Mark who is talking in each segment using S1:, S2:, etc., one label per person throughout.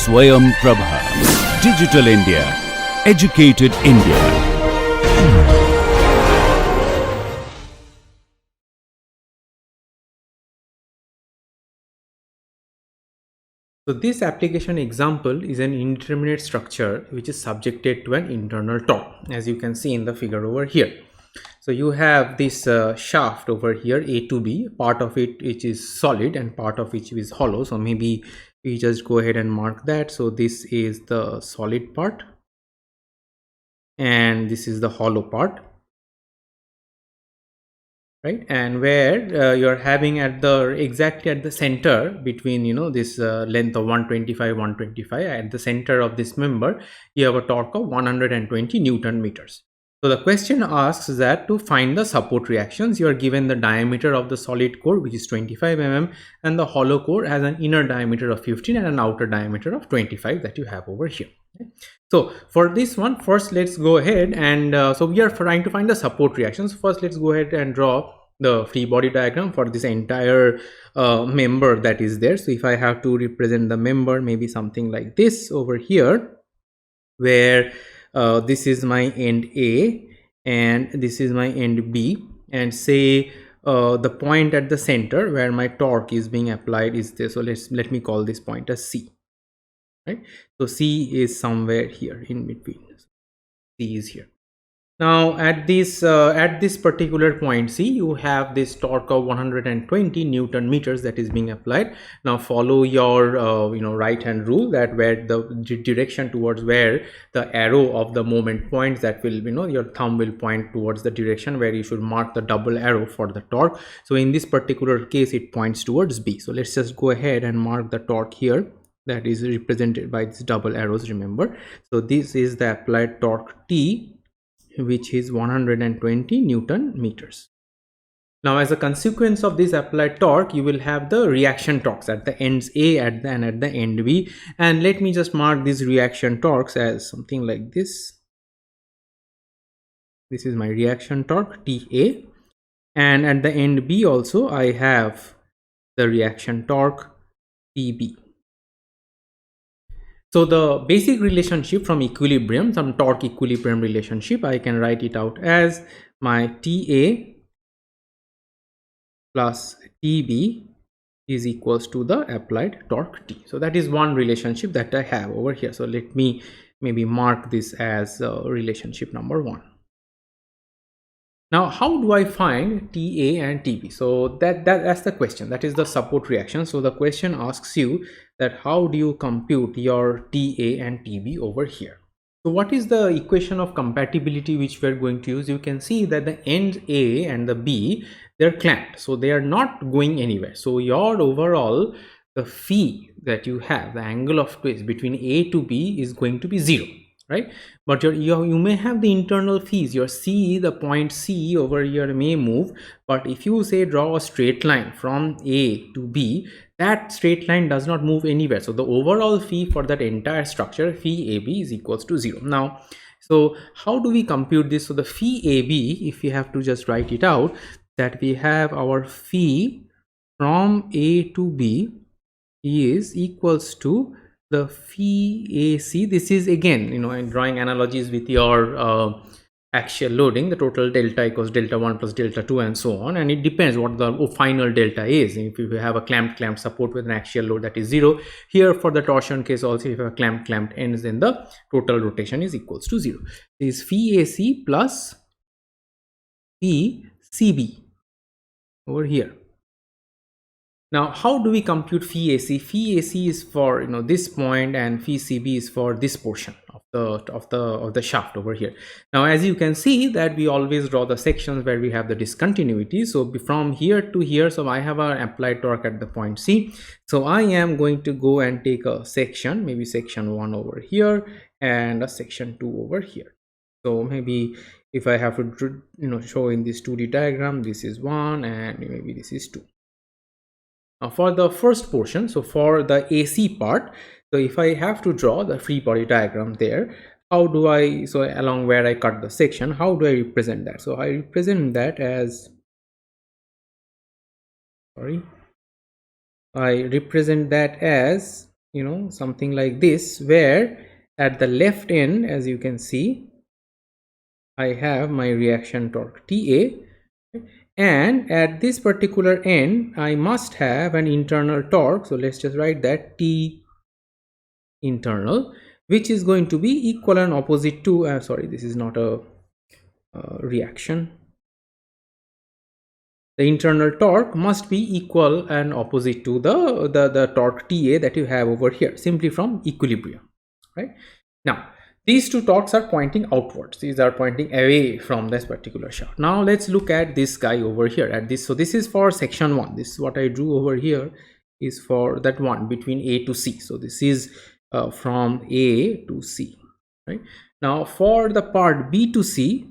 S1: Swayam Prabha. Digital India. Educated India.
S2: So this application example is an indeterminate structure which is subjected to an internal torque, as you can see in the figure over here. So you have this shaft over here, A to B, part of it which is solid and part of which is hollow. So maybe we just go ahead and mark that. So this is the solid part and this is the hollow part, right? And where you're having at the exactly at the center between this length of 125 at the center of this member, you have a torque of 120 Newton meters. So the question asks that to find the support reactions, you are given the diameter of the solid core, which is 25 mm, and the hollow core has an inner diameter of 15 and an outer diameter of 25 that you have over here. So for this one, first let's go ahead and so we are trying to find the support reactions. First, let's go ahead and draw the free body diagram for this entire member that is there. So if I have to represent the member, maybe something like this over here, where this is my end A and this is my end B, and say the point at the center where my torque is being applied is this. So let me call this point as C, right? So C is somewhere here in between. C is here. Now at this particular point C, you have this torque of 120 Newton meters that is being applied. Now follow your right hand rule, that where the direction towards where the arrow of the moment points, that will your thumb will point towards the direction where you should mark the double arrow for the torque. So in this particular case it points towards B. So let's just go ahead and mark the torque here, that is represented by these double arrows, remember. So this is the applied torque T, which is 120 Newton meters. Now as a consequence of this applied torque, you will have the reaction torques at the ends A and at the end B, and let me just mark these reaction torques as something like this. This is my reaction torque TA, and at the end B also I have the reaction torque TB. So the basic relationship from equilibrium, some torque equilibrium relationship, I can write it out as my TA plus TB is equals to the applied torque T. So that is one relationship that I have over here. So let me maybe mark this as relationship number 1. Now how do I find TA and TB? So that's the question, that is the support reaction. So the question asks you that how do you compute your TA and TB over here. So what is the equation of compatibility which we are going to use? You can see that the ends A and the B, they're clamped, so they are not going anywhere. So your overall the phi that you have, the angle of twist between A to B, is going to be 0, right? But you may have the internal phis, your C, the point C over here may move, but if you say draw a straight line from A to B, that straight line does not move anywhere. So the overall phi for that entire structure, phi AB, is equals to 0. Now so how do we compute this? So the phi AB, if we have to just write it out, that we have our phi from A to B is equals to the phi AC. This is again, in drawing analogies with your axial loading, the total delta equals delta 1 plus delta 2 and so on, and it depends what the final delta is. If you have a clamped support with an axial load, that is 0. Here for the torsion case also, if you have a clamped ends, then the total rotation is equals to 0. This is phi AC plus phi CB over here. Now how do we compute phi AC? Phi AC is for this point, and phi CB is for this portion of the shaft over here. Now as you can see that we always draw the sections where we have the discontinuity. So from here to here, so I have an applied torque at the point C. So I am going to go and take a section, maybe section 1 over here and a section 2 over here. So maybe if I have to show in this 2D diagram, this is 1 and maybe this is 2. Now for the first portion, so for the AC part, so if I have to draw the free body diagram there, how do I, so along where I cut the section, how do I represent that? So I represent that as, I represent that as, something like this, where at the left end, as you can see, I have my reaction torque TA, and at this particular end I must have an internal torque. So let's just write that T internal, which is going to be equal and opposite to sorry, this is not a reaction. The internal torque must be equal and opposite to the torque TA that you have over here, simply from equilibrium, right? Now these two torques are pointing outwards, these are pointing away from this particular shaft. Now let's look at this guy over here at this. So this is for section 1. This is what I drew over here, is for that one between A to C. So this is from A to C, right? Now for the part B to C,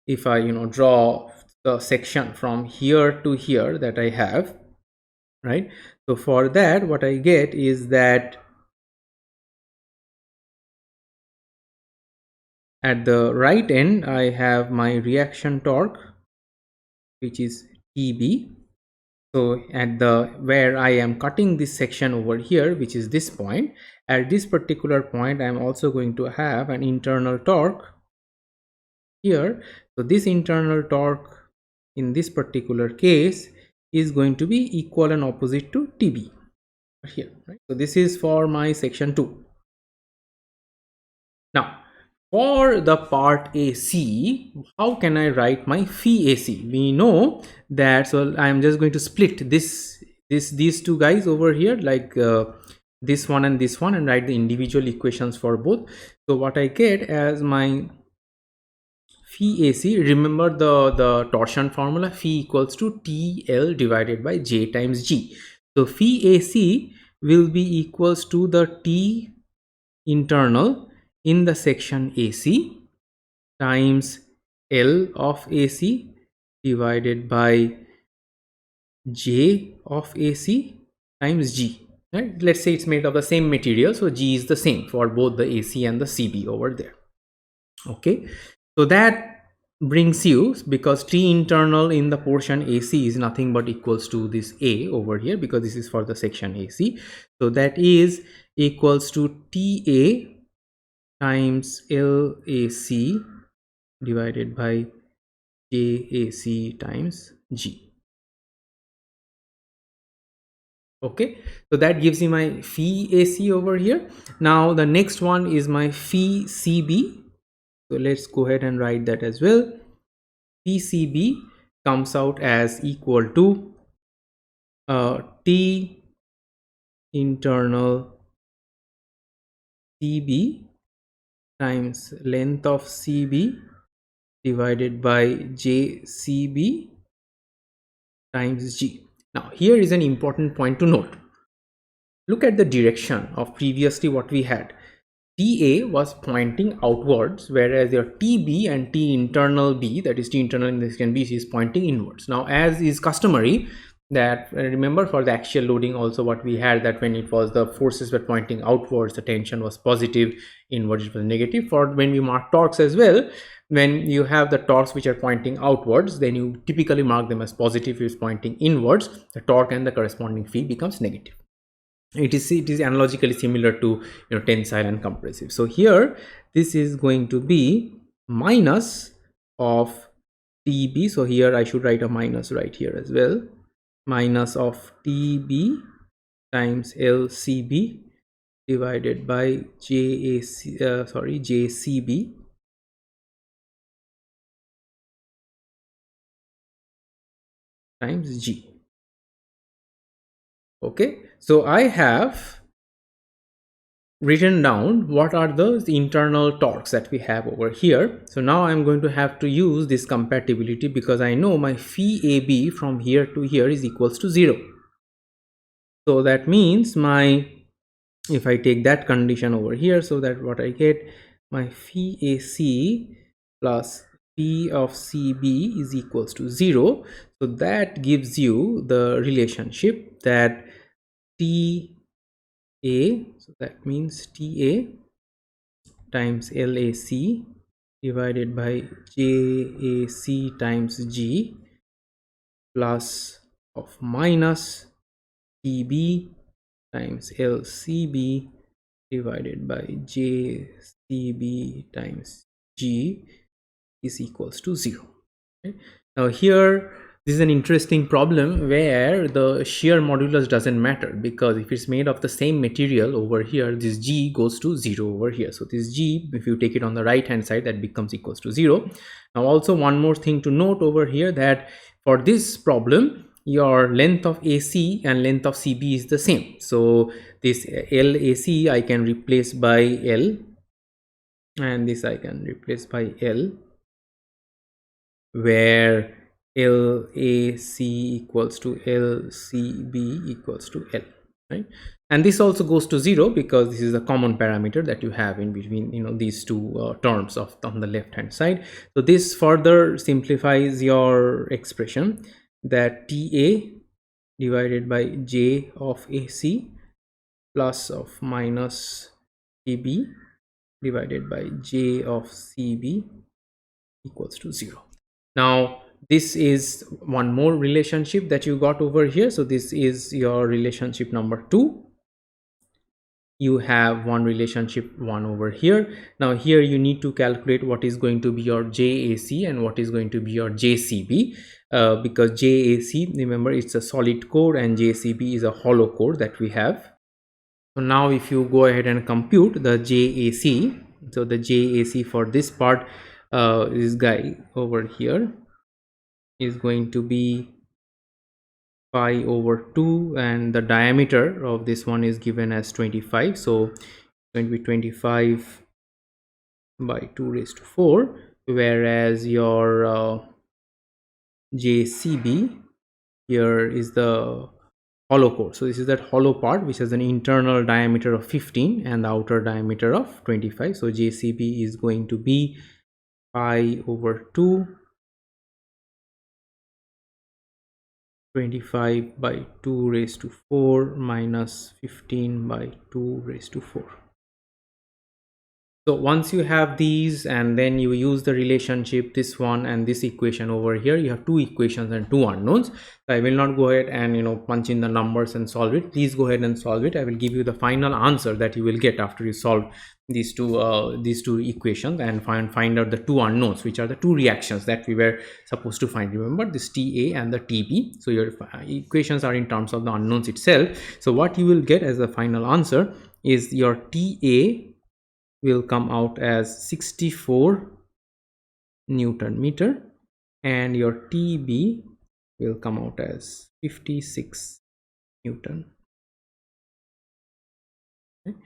S2: if I draw the section from here to here that I have, right? So for that, what I get is that at the right end I have my reaction torque, which is TB. So at the where I am cutting this section over here, which is this point, at this particular point I am also going to have an internal torque here. So this internal torque in this particular case is going to be equal and opposite to TB here, right? So this is for my section 2. Now for the part AC, how can I write my phi AC? We know that, so I am just going to split these two guys over here, like this one and this one, and write the individual equations for both. So what I get as my phi AC, remember the torsion formula, phi equals to TL divided by J times G. So phi AC will be equals to the T internal in the section AC times L of AC divided by J of AC times G, right? Let's say it's made of the same material, so G is the same for both the AC and the CB over there. Okay, so that brings you, because T internal in the portion AC is nothing but equals to this A over here, because this is for the section AC. So that is equals to TA times LAC divided by JAC times G. Okay, so that gives me my phi AC over here. Now the next one is my phi CB. So let's go ahead and write that as well. Phi CB comes out as equal to T internal CB times length of CB divided by JCB times G. Now here is an important point to note. Look at the direction of previously what we had. TA was pointing outwards, whereas your TB and T internal B, that is T internal in this can be, is pointing inwards. Now as is customary, that remember for the axial loading also what we had, that when it was the forces were pointing outwards, the tension was positive, inwards it was negative. For when we mark torques as well, when you have the torques which are pointing outwards, then you typically mark them as positive. If it's pointing inwards, the torque and the corresponding phi becomes negative. It is analogically similar to tensile and compressive. So here this is going to be minus of TB. So here I should write a minus right here as well, minus of TB times LCB divided by JCB times G. Okay, so I have written down what are the internal torques that we have over here. So now I'm going to have to use this compatibility, because I know my phi AB from here to here is equals to 0. So that means if I take that condition over here, so that what I get, my phi AC plus P of CB is equals to 0. So that gives you the relationship that TA, so that means TA times LAC divided by JAC times G plus of minus TB times LCB divided by JCB times G is equals to 0. Okay? Now here this is an interesting problem where the shear modulus doesn't matter, because if it's made of the same material over here, this G goes to 0 over here. So this G, if you take it on the right hand side, that becomes equals to 0. Now also one more thing to note over here, that for this problem your length of AC and length of CB is the same. So this LAC I can replace by L, and this I can replace by L, where LAC equals to LCB equals to L, right? And this also goes to 0 because this is a common parameter that you have in between, you know, these two terms of on the left hand side. So this further simplifies your expression, that TA divided by J of AC plus of minus TB divided by J of CB equals to 0. Now this is one more relationship that you got over here. So this is your relationship number 2. You have one relationship 1 over here. Now here you need to calculate what is going to be your JAC and what is going to be your JCB, because JAC, remember, it's a solid core and JCB is a hollow core that we have. So now if you go ahead and compute the JAC, so the JAC for this part, this guy over here is going to be pi over 2, and the diameter of this one is given as 25. So it's going to be 25 by 2 raised to 4, whereas your JCB here is the hollow core. So this is that hollow part which has an internal diameter of 15 and the outer diameter of 25. So JCB is going to be pi over 2, 25 by 2 raised to 4 minus 15 by 2 raised to 4. So once you have these and then you use the relationship, this one and this equation over here, you have two equations and two unknowns. So I will not go ahead and, you know, punch in the numbers and solve it. Please go ahead and solve it. I will give you the final answer that you will get after you solve these two equations and find out the two unknowns, which are the two reactions that we were supposed to find. Remember this TA and the TB. So your equations are in terms of the unknowns itself. So what you will get as the final answer is your TA will come out as 64 Newton meter and your TB will come out as 56 Newton. Okay.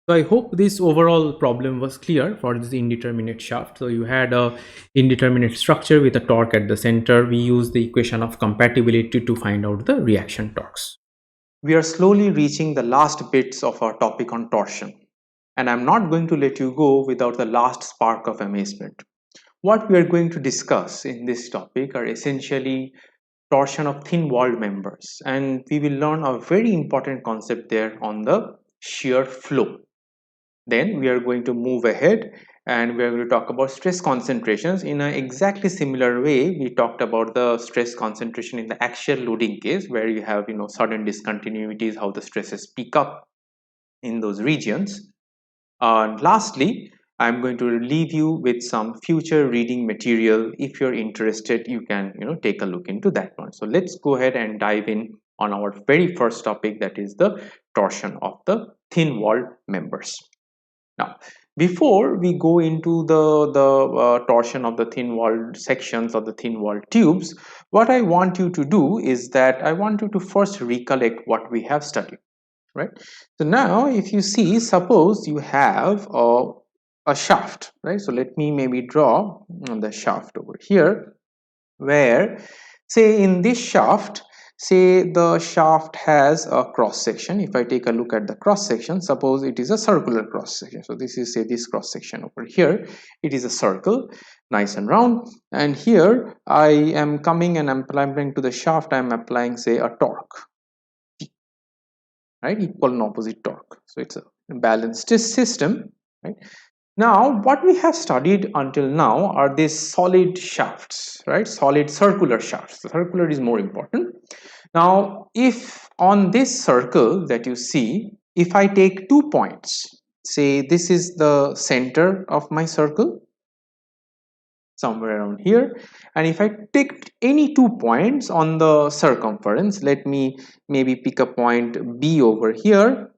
S2: So I hope this overall problem was clear for this indeterminate shaft. So you had a indeterminate structure with a torque at the center. We use the equation of compatibility to find out the reaction torques.
S3: We are slowly reaching the last bits of our topic on torsion, and I'm not going to let you go without the last spark of amazement. What we are going to discuss in this topic are essentially torsion of thin-walled members, and we will learn a very important concept there on the shear flow. Then we are going to move ahead and we are going to talk about stress concentrations in an exactly similar way we talked about the stress concentration in the axial loading case, where you have, you know, sudden discontinuities, how the stresses peak up in those regions. And lastly, I'm going to leave you with some future reading material. If you're interested, you can, you know, take a look into that one. So let's go ahead and dive in on our very first topic, that is the torsion of the thin-walled members. Now, before we go into the torsion of the thin-walled sections or the thin-walled tubes, what I want you to do is that I want you to first recollect what we have studied, right? So now if you see, suppose you have a shaft, right? So let me maybe draw the shaft over here, where, say, in this shaft, say the shaft has a cross section. If I take a look at the cross section, suppose it is a circular cross section. So this is, say, this cross section over here, it is a circle, nice and round, and here I am coming and I'm applying to the shaft, I am applying, say, a torque, right, equal and opposite torque. So it's a balanced system, right? Now what we have studied until now are these solid shafts, right? Solid circular shafts. The circular is more important. Now if on this circle that you see, if I take 2 points, say this is the center of my circle, somewhere around here, and if I take any 2 points on the circumference, let me maybe pick a point B over here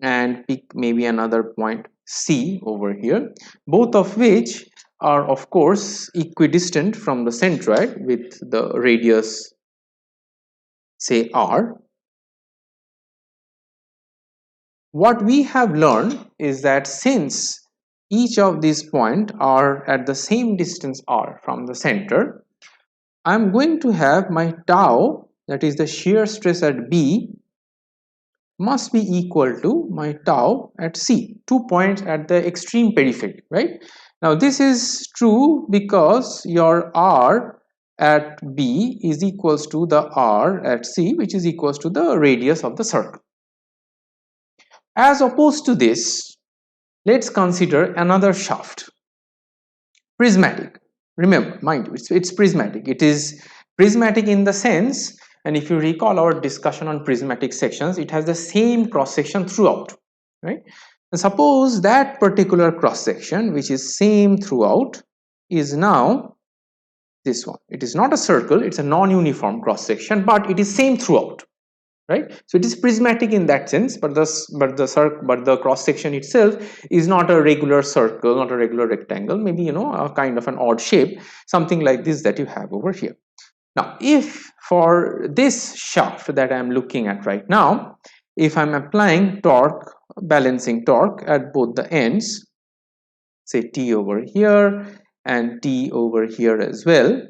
S3: and pick maybe another point C over here, both of which are of course equidistant from the centroid with the radius say r. What we have learned is that since each of these points are at the same distance r from the center, I am going to have my tau, that is the shear stress at B, must be equal to my tau at C, 2 points at the extreme periphery, right? Now this is true because your R at B is equals to the R at C, which is equals to the radius of the circle. As opposed to this, let's consider another shaft, prismatic. Remember, mind you, it's prismatic. It is prismatic in the sense, and if you recall our discussion on prismatic sections, it has the same cross section throughout, right? And suppose that particular cross section, which is same throughout, is now this one. It is not a circle, it's a non-uniform cross section, but it is same throughout, right? So it is prismatic in that sense, but the cross section itself is not a regular circle, not a regular rectangle, maybe a kind of an odd shape, something like this that you have over here. Now if for this shaft that I am looking at right now, if I am applying torque, balancing torque at both the ends, say T over here and T over here as well,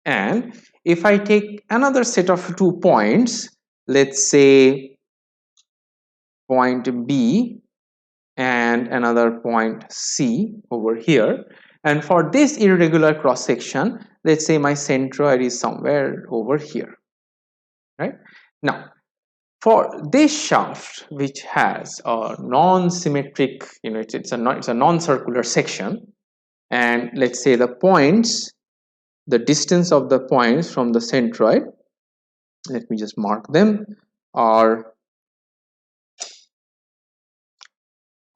S3: and if I take another set of 2 points, let's say point B and another point C over here, and for this irregular cross section, let's say my centroid is somewhere over here, right? Now for this shaft, which has a non-symmetric, it's a non-circular section, and let's say the points, the distance of the points from the centroid, let me just mark them, are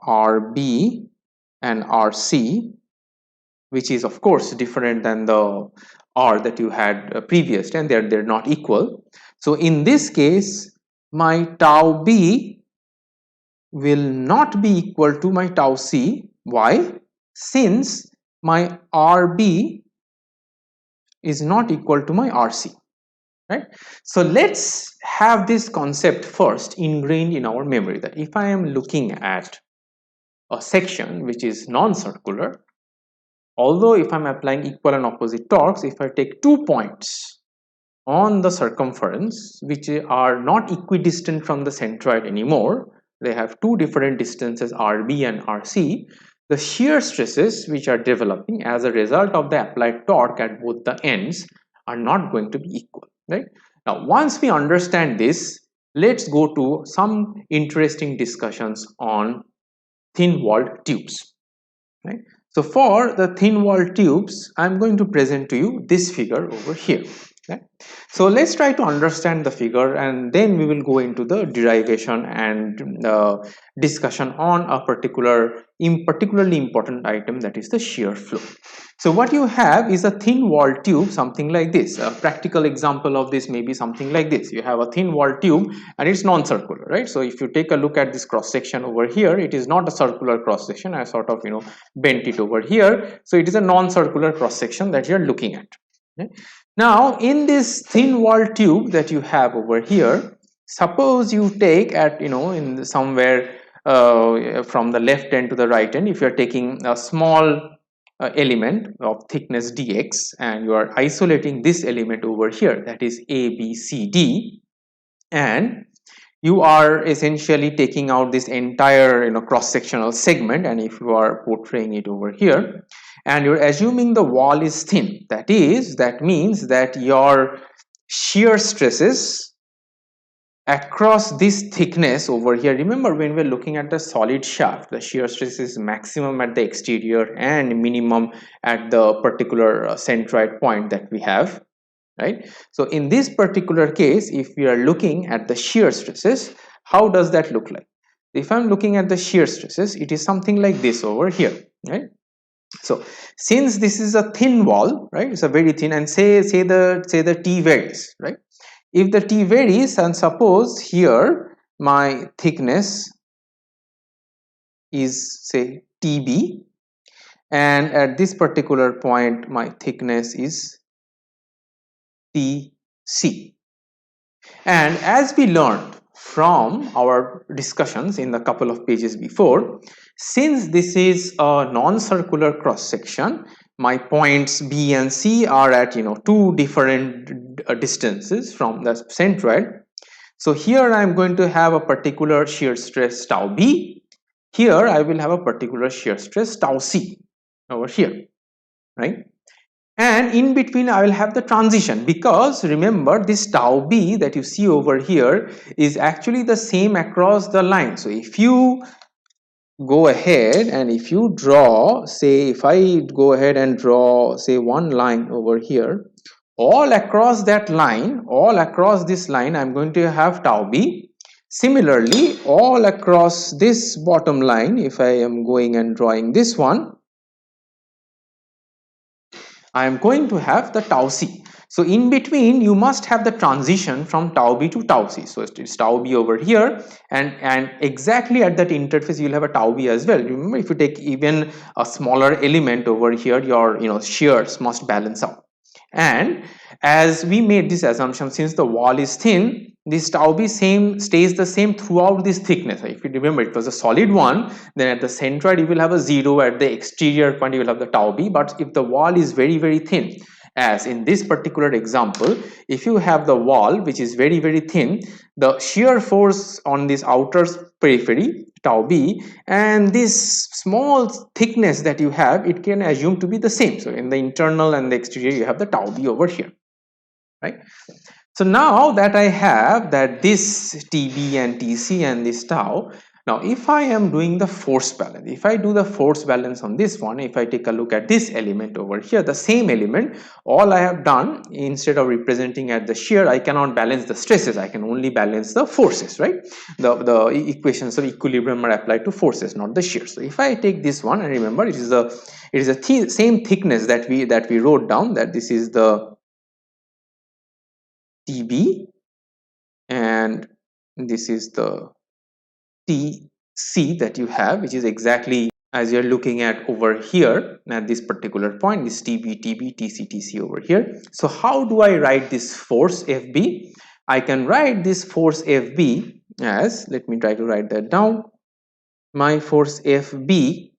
S3: RB and RC, which is of course different than the R that you had previously, and they're not equal. So in this case, my tau B will not be equal to my tau C. Why? Since my RB is not equal to my RC, right? So let's have this concept first ingrained in our memory, that if I am looking at a section which is non-circular, although if I'm applying equal and opposite torques, if I take 2 points on the circumference which are not equidistant from the centroid anymore, they have 2 different distances RB and RC, the shear stresses which are developing as a result of the applied torque at both the ends are not going to be equal, right? Now once we understand this, let's go to some interesting discussions on thin walled tubes, right? So for the thin walled tubes, I'm going to present to you this figure over here. Okay. So let's try to understand the figure, and then we will go into the derivation and discussion on a particularly important item, that is the shear flow. So what you have is a thin walled tube, something like this. A practical example of this may be something like this. You have a thin walled tube and it's non-circular, right? So if you take a look at this cross section over here, it is not a circular cross section. I sort of bent it over here, so it is a non-circular cross section that you are looking at. Okay. Now in this thin walled tube that you have over here, suppose you take at in somewhere from the left end to the right end, if you are taking a small element of thickness dx, and you are isolating this element over here, that is A, B, C, D, and you are essentially taking out this entire cross-sectional segment, and if you are portraying it over here, and you're assuming the wall is thin, that means that your shear stresses across this thickness over here, remember when we're looking at the solid shaft, the shear stress is maximum at the exterior and minimum at the particular centroid point that we have. right? So in this particular case, if we are looking at the shear stresses, how does that look like? If I'm looking at the shear stresses, it is something like this over here, right? So since this is a thin wall, right, it's a very thin, and say the T varies, right? If the T varies, and suppose here my thickness is say TB, and at this particular point my thickness is TC. And as we learned from our discussions in the couple of pages before, since this is a non-circular cross section, my points B and C are at two different distances from the centroid. So here I am going to have a particular shear stress tau B. Here I will have a particular shear stress tau C over here, right? And in between I will have the transition, because remember this tau B that you see over here is actually the same across the line. So if you go ahead and if you draw, say if I go ahead and draw say one line over here, all across that line, all across this line I'm going to have tau B. Similarly, all across this bottom line, if I am going and drawing this one, I am going to have the tau C. So in between you must have the transition from tau B to tau C. So it's tau B over here, and exactly at that interface you will have a tau B as well. Remember, if you take even a smaller element over here, your shears must balance out. And as we made this assumption, since the wall is thin, this tau B stays the same throughout this thickness. If you remember, it was a solid one, then at the centroid you will have a 0, at the exterior point you will have the tau B. But if the wall is very thin, as in this particular example, if you have the wall which is very thin, the shear force on this outer periphery tau B and this small thickness that you have, it can assume to be the same. So in the internal and the exterior you have the tau B over here, right? So now that I have that this TB and TC and this tau, now if I am doing the force balance, if I do the force balance on this one, if I take a look at this element over here, the same element, all I have done, instead of representing at the shear, I cannot balance the stresses, I can only balance the forces, right? The equations of equilibrium are applied to forces, not the shear. So if I take this one, and remember it is a same thickness that we wrote down, that this is the TB and this is the TC that you have, which is exactly as you're looking at over here at this particular point, this TB, TB, TC, TC over here. So how do I write this force FB? I can write this force FB as, let me try to write that down. My force FB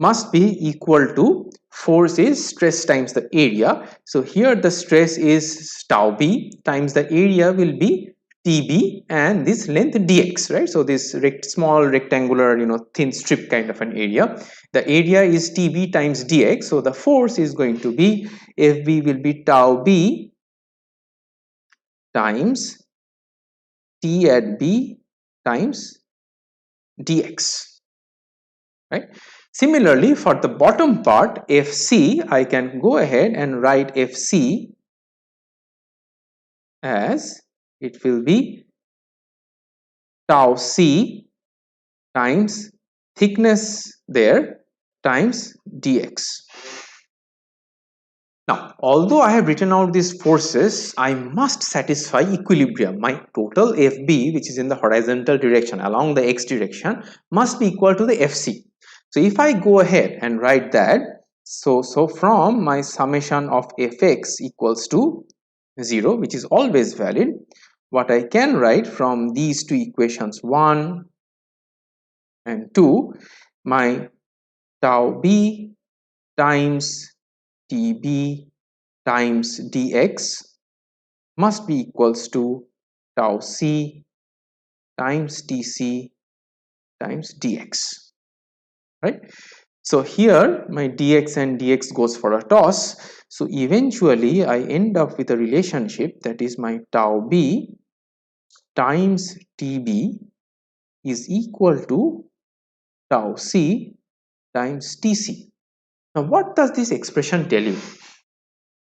S3: must be equal to, force is stress times the area. So here the stress is tau B times the area will be TB and this length dx, right? So this small rectangular thin strip kind of an area, the area is TB times dx. So the force is going to be, FB will be tau B times T at B times dx, right? Similarly, for the bottom part FC, I can go ahead and write FC as, it will be tau C times thickness there times dx. Now, although I have written out these forces, I must satisfy equilibrium. My total FB, which is in the horizontal direction along the x direction, must be equal to the FC. So if I go ahead and write that, so from my summation of fx equals to 0, which is always valid, what I can write from these two equations 1 and 2, my tau B times TB times dx must be equals to tau C times TC times dx, right? So here my dx and dx goes for a toss. So eventually I end up with a relationship that is my tau B times TB is equal to tau C times TC. Now what does this expression tell you?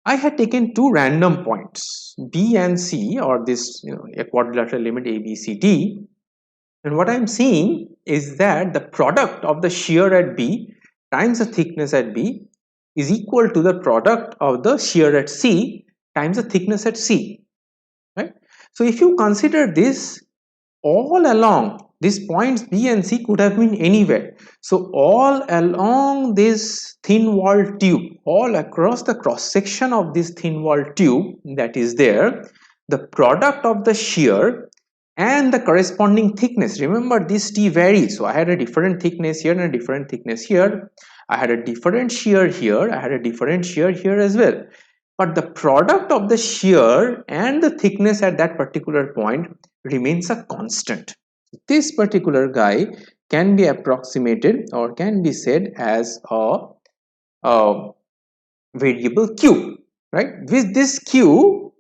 S3: I had taken two random points B and C, or this a quadrilateral element A, B, C, D, and what I'm seeing is that the product of the shear at B times the thickness at B is equal to the product of the shear at C times the thickness at C, right? So if you consider this, all along these points B and C could have been anywhere. So all along this thin wall tube, all across the cross section of this thin wall tube that is there, the product of the shear and the corresponding thickness, remember this T varies, so I had a different thickness here and a different thickness here, I had a different shear here, I had a different shear here as well, but the product of the shear and the thickness at that particular point remains a constant. This particular guy can be approximated or can be said as a variable q, right? With this q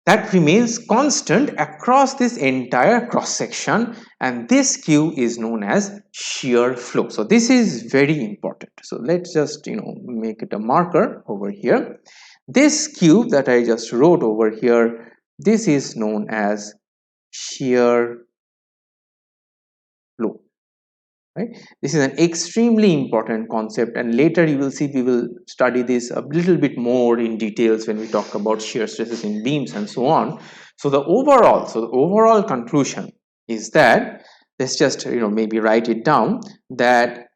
S3: that remains constant across this entire cross section, and this q is known as shear flow. So this is very important. So let's just make it a marker over here. This q that I just wrote over here, this is known as shear flow, right? This is an extremely important concept, and later you will see we will study this a little bit more in details when we talk about shear stresses in beams and so on. So the overall conclusion is that, let's just maybe write it down, that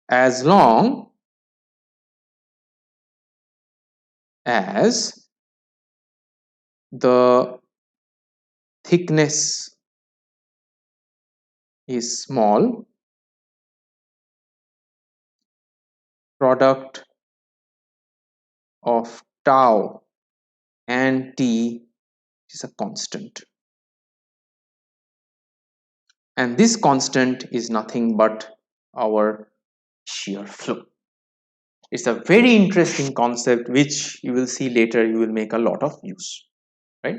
S3: as long as the thickness is small, product of tau and T is a constant, and this constant is nothing but our shear flow. It's a very interesting concept which you will see later you will make a lot of use, right?